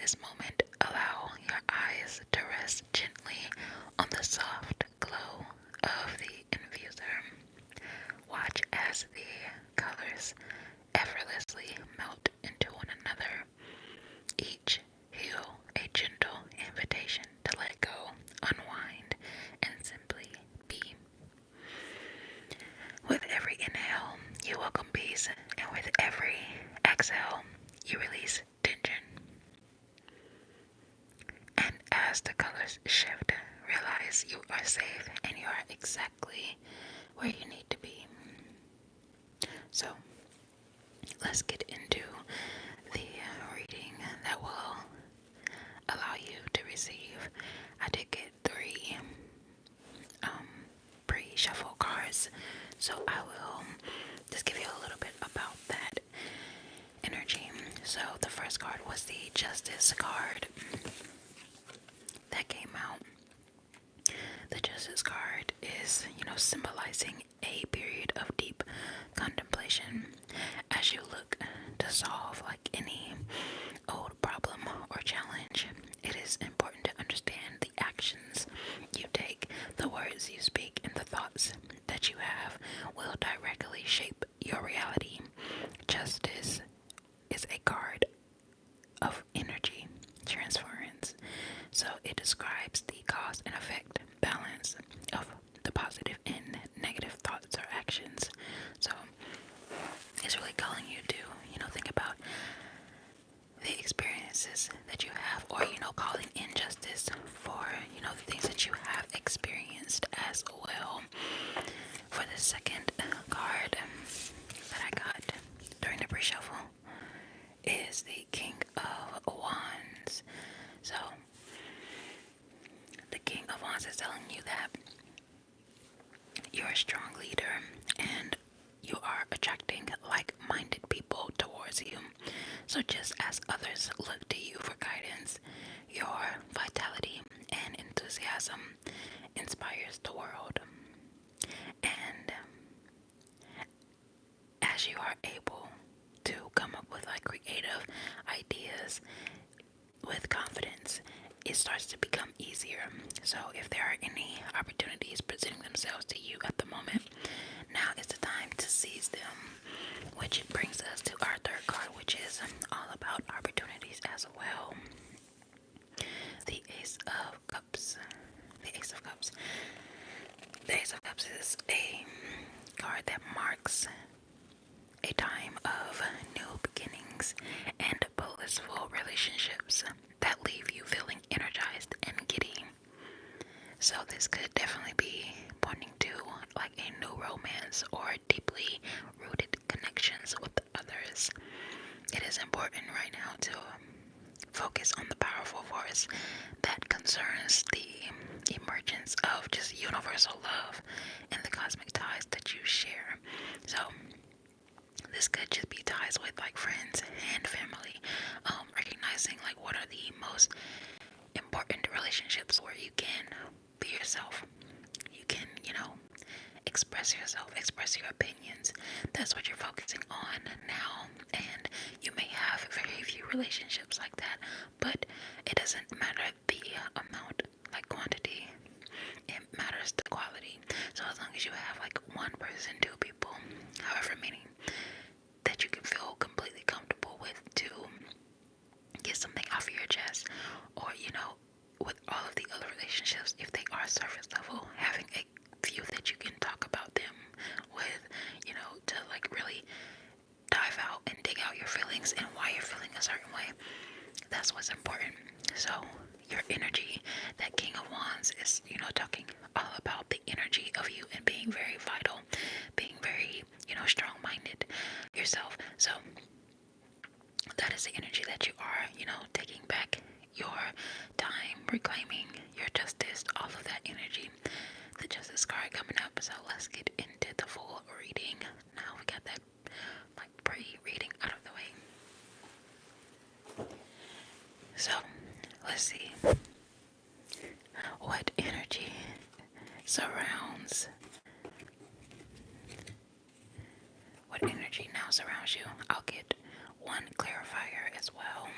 this moment, allow your eyes to rest gently on the soft glow of the infuser. Watch as the colors effortlessly melt into one another, each hue a gentle invitation to let go, unwind, and simply be. With every inhale, you welcome peace, and with every exhale, you release tension. And as the colors shift, realize you are safe and you are exactly where you need to be. So, let's get into the reading that will allow you to receive. I did get 3 pre-shuffle cards, so I will just give you a little bit about that energy. So the first card was the Justice card that came out. The Justice card is, symbolizing a period of deep contemplation as you look to solve like any old problem or challenge. It is important to understand the actions you take, the words you speak, and the thoughts that you have will directly shape your reality. Justice is a card of energy transference. So it describes the cause and effect balance of the positive and negative thoughts or actions. So it's really calling you to, think about the experiences that you have, or, calling in justice for, the things that you have experienced as well. For the second card that I got during the pre-shuffle is the King of Wands. So, the King of Wands is telling you that you're a strong leader and you are attracting like-minded people towards you. So just as others look to you for guidance, your vitality and enthusiasm inspires the world. And as you are able to come up with creative ideas with confidence, it starts to become easier. So if there are any opportunities presenting themselves to you at the moment, now is the time to seize them. Which brings us to our third card, which is all about opportunities as well. The Ace of Cups. The Ace of Cups. The Ace of Cups is a card that marks a time of new beginnings and blissful relationships that leave you feeling energized and giddy. So this could definitely be pointing to a new romance or deeply rooted connections with others. It is important right now to focus on the powerful force that concerns the emergence of just universal love and the cosmic ties that you share. So this could just be ties with friends and family, recognizing what are the most important relationships where you can be yourself. You can, express yourself, express your opinions. That's what you're focusing on now. And you may have very few relationships like that, but it doesn't matter the amount, quantity. It matters the quality. So as long as you have one person, two people, however many, that you can feel completely comfortable with to get something off of your chest, or with all of the other relationships, if they are surface level, having a few that you can talk about them with, to really dive out and dig out your feelings and why you're feeling a certain way. That's what's important. So your energy, that King of Wands is, talking all about the energy of you and being very vital, being very, strong-minded yourself. So that is the energy that you are, taking back your time, reclaiming your justice, all of that energy. The Justice card coming up, so let's get into the full reading. Now we got that pre-reading out of the way. So let's see what energy surrounds. What energy now surrounds you? I'll get one clarifier as well,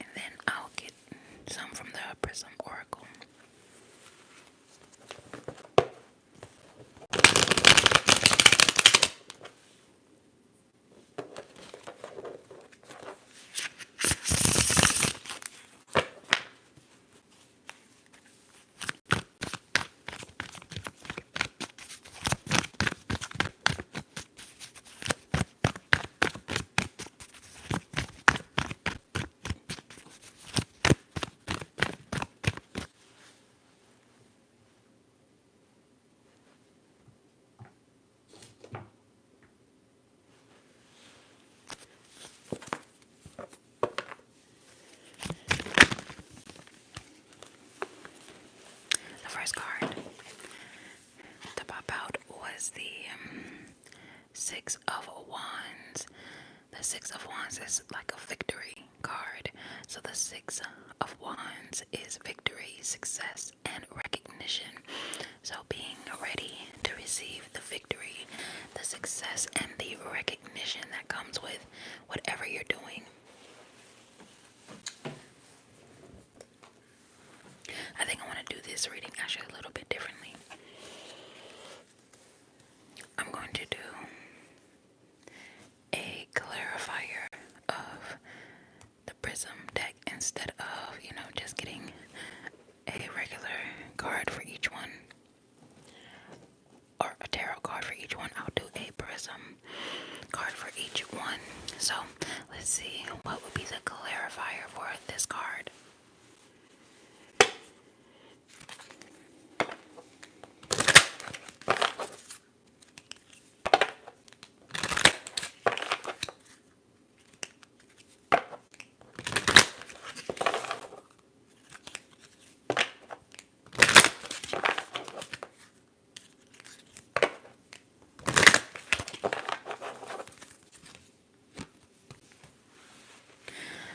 and then I'll the Six of Wands. The Six of Wands is like a victory card. So the Six of Wands is victory, success, and recognition. So being ready to receive the victory, the success, and the recognition that comes with whatever you're doing. I think I want to do this reading actually a little bit differently. I'm going to do a clarifier of the Prism deck instead of, just getting a regular card for each one, or a tarot card for each one. I'll do a Prism card for each one. So let's see what would be the clarifier for this card.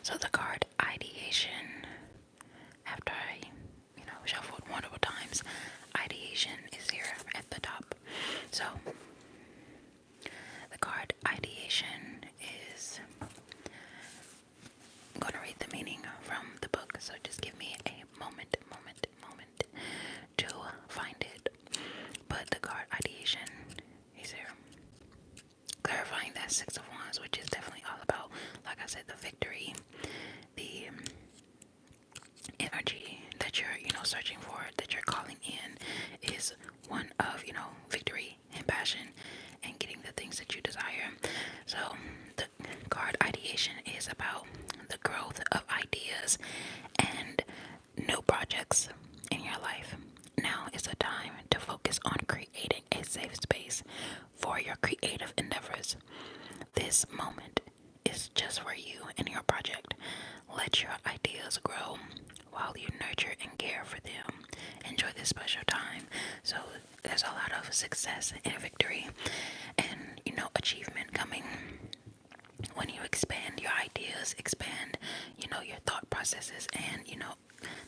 So the card ideation, after I, shuffled multiple times, ideation is here at the top. So the card ideation is, I'm going to read the meaning from the book, so just give me a moment to find it. But the card ideation is here, clarifying that Six of Wands, which is definitely all about, like I said, the victory, the energy that you're, searching for, that you're calling in, is one of, victory and passion and getting the things that you desire. So the card ideation is about the growth of ideas and new projects in your life. Now is the time to focus on creating a safe space for your creative endeavors. This moment is just for you and your project. Let your ideas grow while you nurture and care for them. Enjoy this special time. So there's a lot of success and victory and, achievement coming when you expand your ideas, expand, your thought processes, and,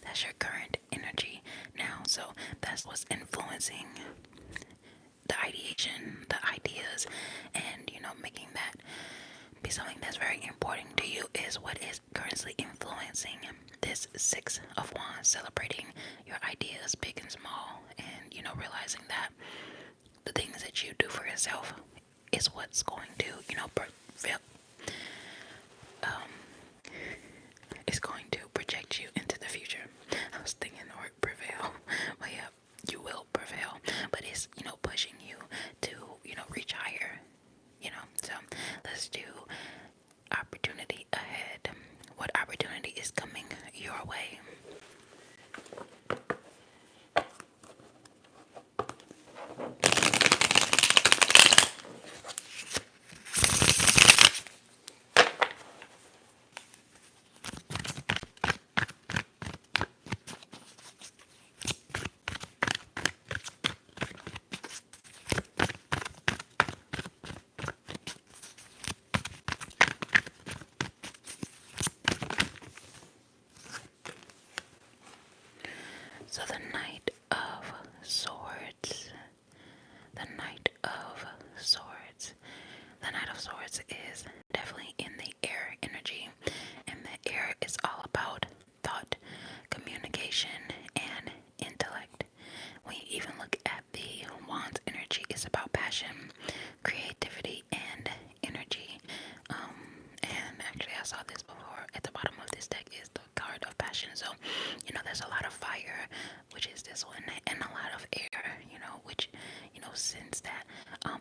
that's your current energy now. So that's what's influencing the ideation, the ideas, and, making that be something that's very important to you is what is currently influencing this Six of Wands, celebrating your ideas, big and small, and, realizing that the things that you do for yourself is what's going to, prevail. It's going to project you into the future. I was thinking the word prevail, but yeah, you will prevail. But it's, pushing you to, reach higher, So let's do opportunity ahead. What opportunity is coming your way? So the Knight of Swords. The Knight of Swords. The Knight of Swords is definitely in the air energy. And the air is all about thought, communication, and intellect. When you even look at the Wands energy, it's about passion, creativity, and energy. And actually I saw this before. At the bottom of this deck is the card of passion. So, there's a lot of fire, which is this one, and a lot of air, which, since that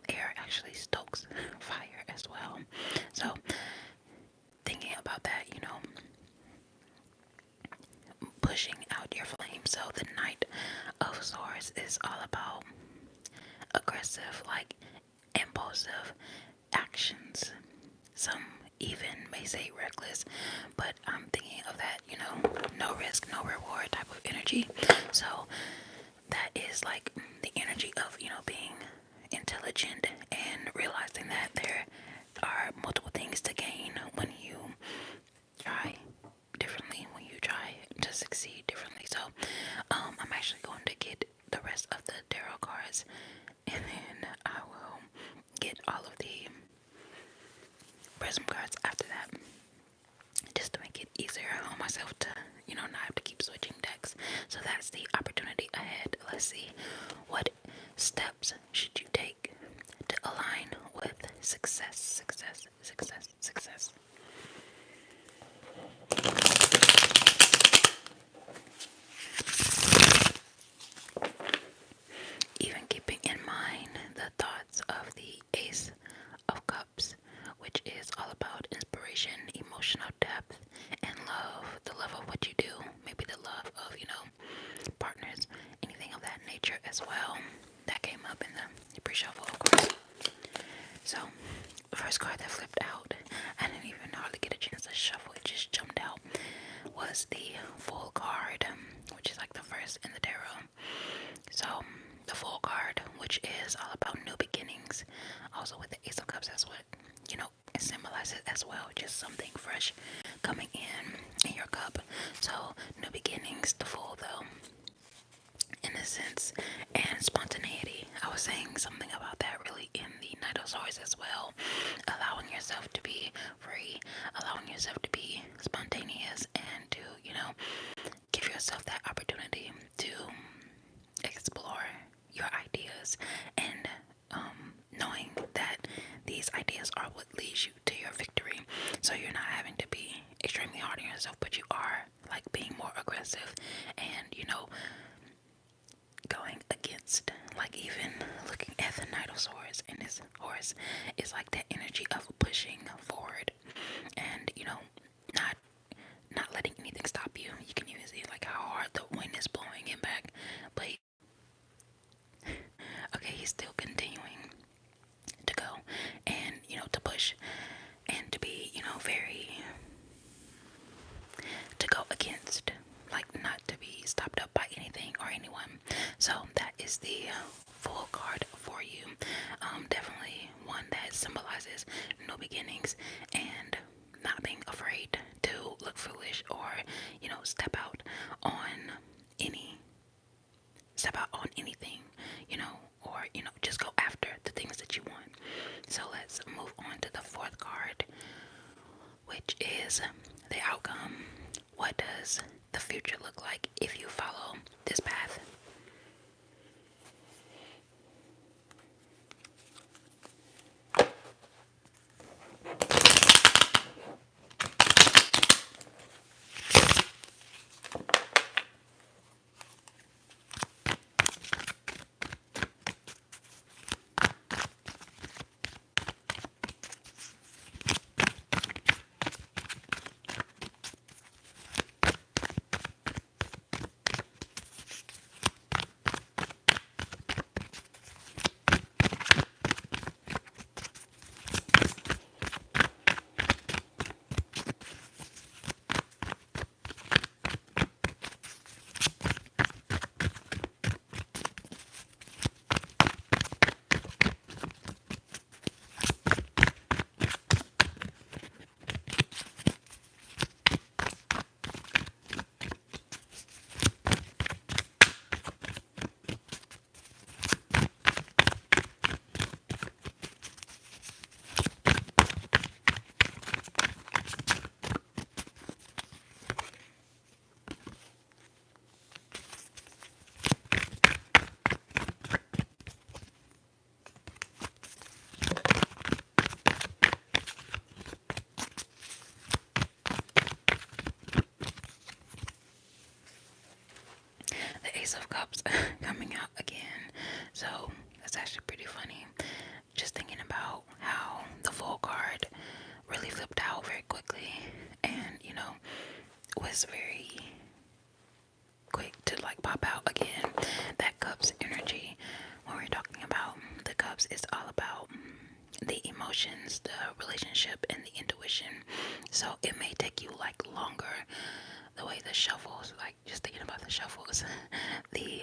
air actually stokes fire as well. So, thinking about that, pushing out your flame. So, the Knight of Swords is all about aggressive, like impulsive actions. Some even may say reckless, but I'm thinking of that, no risk, no reward type of energy. So that is like the energy of, being into intelligent and realizing that there are multiple things to gain when you try differently, when you try to succeed differently. So, I'm actually going to get the rest of the tarot cards, and then I will get all of the prism cards after that, just to make it easier on myself to, not have to keep switching decks. So that's the opportunity ahead. Let's see, what steps should you take to align with success, success, success, success. Even keeping in mind the thoughts of the Ace of Cups, which is all about inspiration, emotional depth, and love. The love of what you do, maybe the love of, partners, anything of that nature as well. That came up in the pre-shuffle, of course. So, the first card that flipped out, I didn't even hardly get a chance to shuffle, it just jumped out, was the Fool card, which is like the first in the tarot. So, the Fool card, which is all about new beginnings, also with the Ace of Cups, that's what, it symbolizes as well, just something fresh coming in your cup. So, new beginnings, the Fool though, innocence and spontaneity. I was saying something about that really in the Knight of Swords as well. Allowing yourself to be free, allowing yourself to be spontaneous, and to, give yourself that opportunity to explore your ideas, and knowing that these ideas are what leads you to your victory. So you're not having to be extremely hard on yourself, but you are like being more aggressive, and going against, like, even looking at the Knight of Swords and his horse is like that energy of pushing forward, and not letting anything stop you. You can even see like how hard the wind is blowing him back, but okay, he's still continuing to go, and to push, and to be very, to go against, like, not to be stopped up by anything or anyone. So that is the Fool card for you. Definitely one that symbolizes new beginnings and not being afraid to look foolish, or step out on anything, or just go after the things that you want. So let's move on to the fourth card, which is the outcome. What does the future look like if you follow this path? The Ace of Cups coming out again. So that's actually pretty funny. Just thinking about how the Fool card really flipped out very quickly, and was very quick to like pop out again. That Cups energy, when we're talking about the Cups, is all about the emotions, the relationship, and the intuition. So it may take you like longer. The way the shuffles, like just thinking about the shuffles, the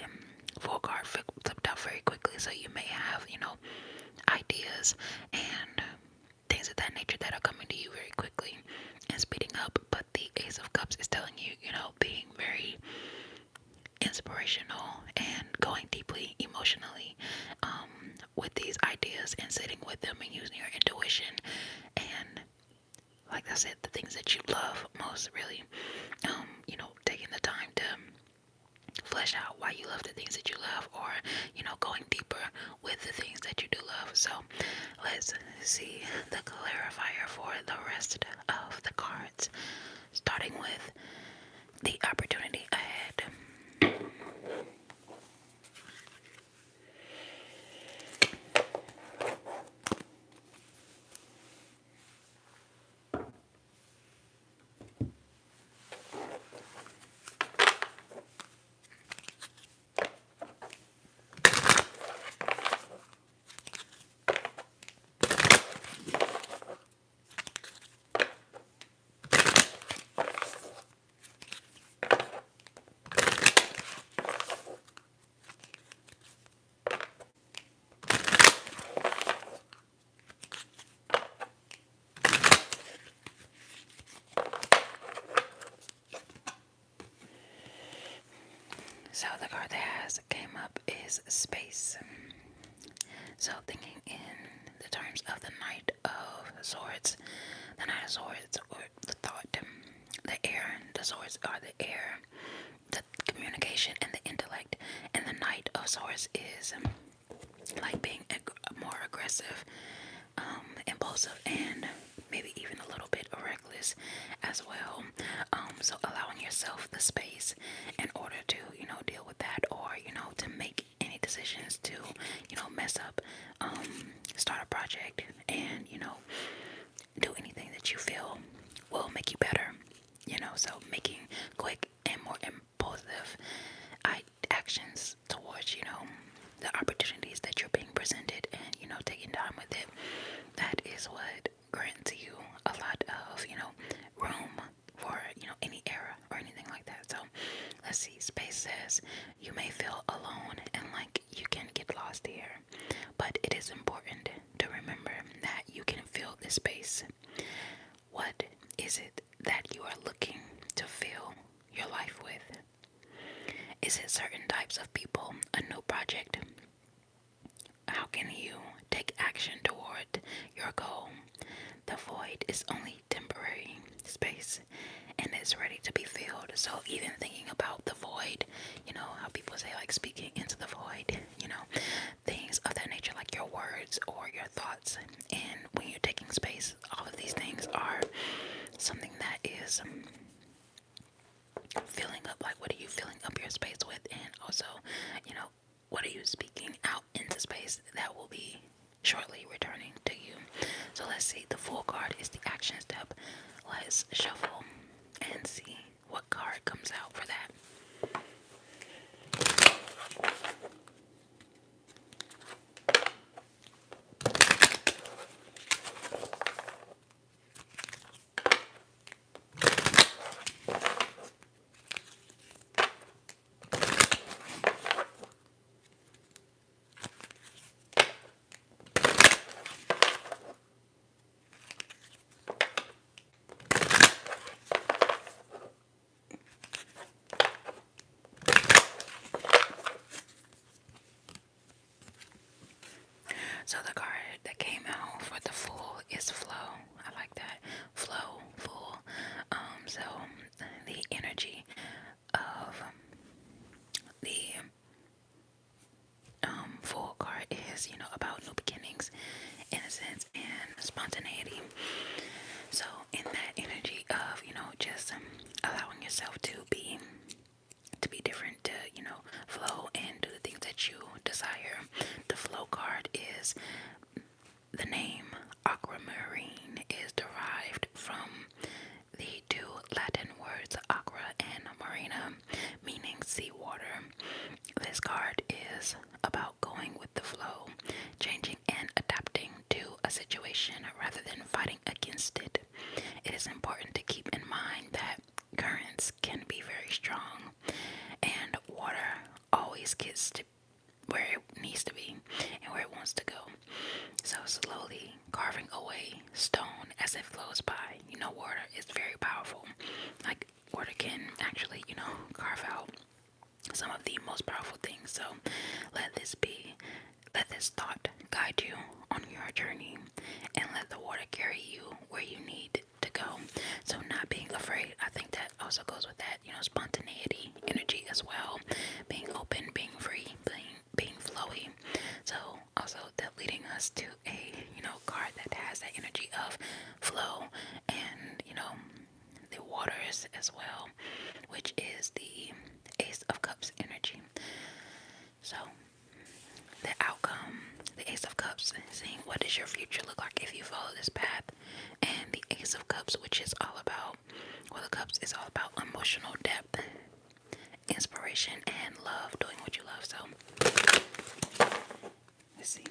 Fool card flipped out very quickly. So you may have, ideas and things of that nature that are coming to you very quickly and speeding up. But the Ace of Cups is telling you, being very inspirational and going deeply emotionally with these ideas and sitting with them and using your intuition and, like I said, the things that you love most, really, taking the time to flesh out why you love the things that you love, or going deeper with the things that you do love. So let's see the clarifier for the rest of the cards, starting with the opportunity ahead. So the card that has came up is Space. So thinking in the terms of the Knight of Swords, the Knight of Swords, or the thought, the air, the swords are the air, the communication and the intellect, and the Knight of Swords is like being more aggressive, impulsive, and maybe even a little bit reckless as well. So allowing yourself the space in order to, deal with that, or, to make any decisions to, mess up, start a project, and, do anything that you feel will make you better. So making quick and more impulsive actions towards, the opportunities that you're being presented, and, taking time with it. That is what grants you a lot of, room for, any error or anything like that. So let's see, Space says you may feel alone and like you can get lost here, but it is important to remember that you can fill this space. What is it that you are looking to fill your life with? Is it certain types of people, a new project? How can you take action toward your goal? The void is only temporary space and is ready to be filled. So even thinking about the void, how people say like speaking into the void, things of that nature, like your words or your thoughts. And when you're taking space, all of these things are something that is filling up. Like, what are you filling up your space with? And also, what are you speaking out into space that will be shortly returning to you? So let's see, the Fool card is the action step. Let's shuffle and see what card comes out for that. So the card that came out for the Fool is Flow. I like that. Flow, Fool. So the energy of the Fool card is, about new beginnings, innocence, and spontaneity. So in that energy of, just allowing yourself to be different, to, flow and do the things that you desire. The Flow card is the name aquamarine is derived from the two Latin words aqua and marina, meaning seawater. This card is about going with the flow, changing and adapting to a situation rather than fighting against it. It is important to keep in mind that currents can be very strong, and water always gets to where it needs to be and where it wants to go. So slowly carving away stone as it flows by. Water is very powerful. Like water can actually, carve out some of the most powerful things. So let this be, let this thought guide you on your journey, and let the water carry you where you need to go. So not being afraid, I think that also goes with that, spontaneity, energy as well, being open, being free, being flowy. So also that leading us to a, card that has that energy of flow and, the waters as well, which is the Ace of Cups energy. So the outcome, the Ace of Cups, seeing what does your future look like if you follow this path, and the Ace of Cups, which is all about, well, the Cups is all about emotional depth, inspiration, and love, doing what you love. So let's see.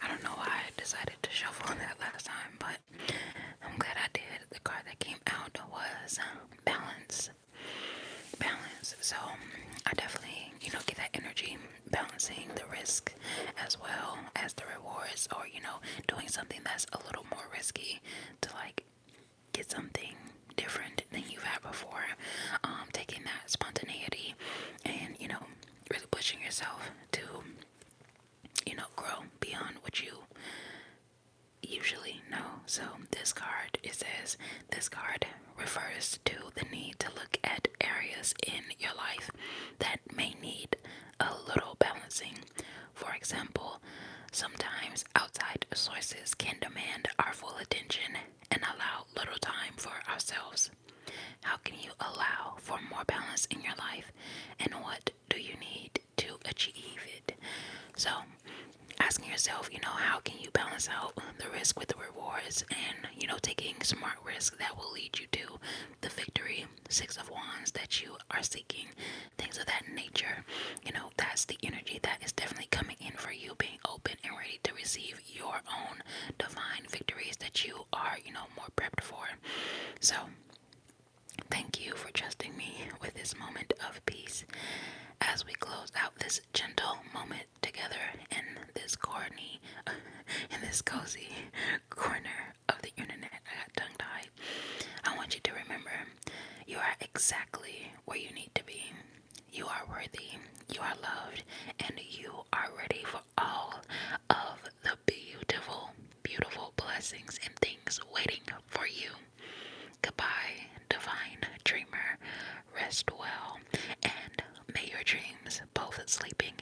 I don't know why I decided to shuffle that last time, but I'm glad I did. The card that came out was balance. Balance. So I definitely, get that energy, balancing the risk as well as the rewards, or, doing something that's a little more risky to like get something different than you've had before. Taking that spontaneity and, really pushing yourself to, grow beyond what you usually know. So this card, it says this card refers to the need to look at areas in your life that may need a little balancing. For example, sometimes outside sources can demand our full attention and allow little time for ourselves. How can you allow for more balance in your life, and what do you need to achieve it? So asking yourself, how can you balance out the risk with the rewards, and, taking smart risks that will lead you to the victory, Six of Wands, that you are seeking, things of that nature. That's the energy that is definitely coming in for you, being open and ready to receive your own divine victories that you are, more prepped for. So, thank you for trusting me with this moment of peace as we close out this gentle moment together in this corny, in this cozy corner of the internet. I got tongue tied. I want you to remember you are exactly where you need to be. You are worthy, you are loved, and you are ready for all of the beautiful, beautiful blessings and things waiting for you. Goodbye, divine dreamer. Rest well, and may your dreams, both sleeping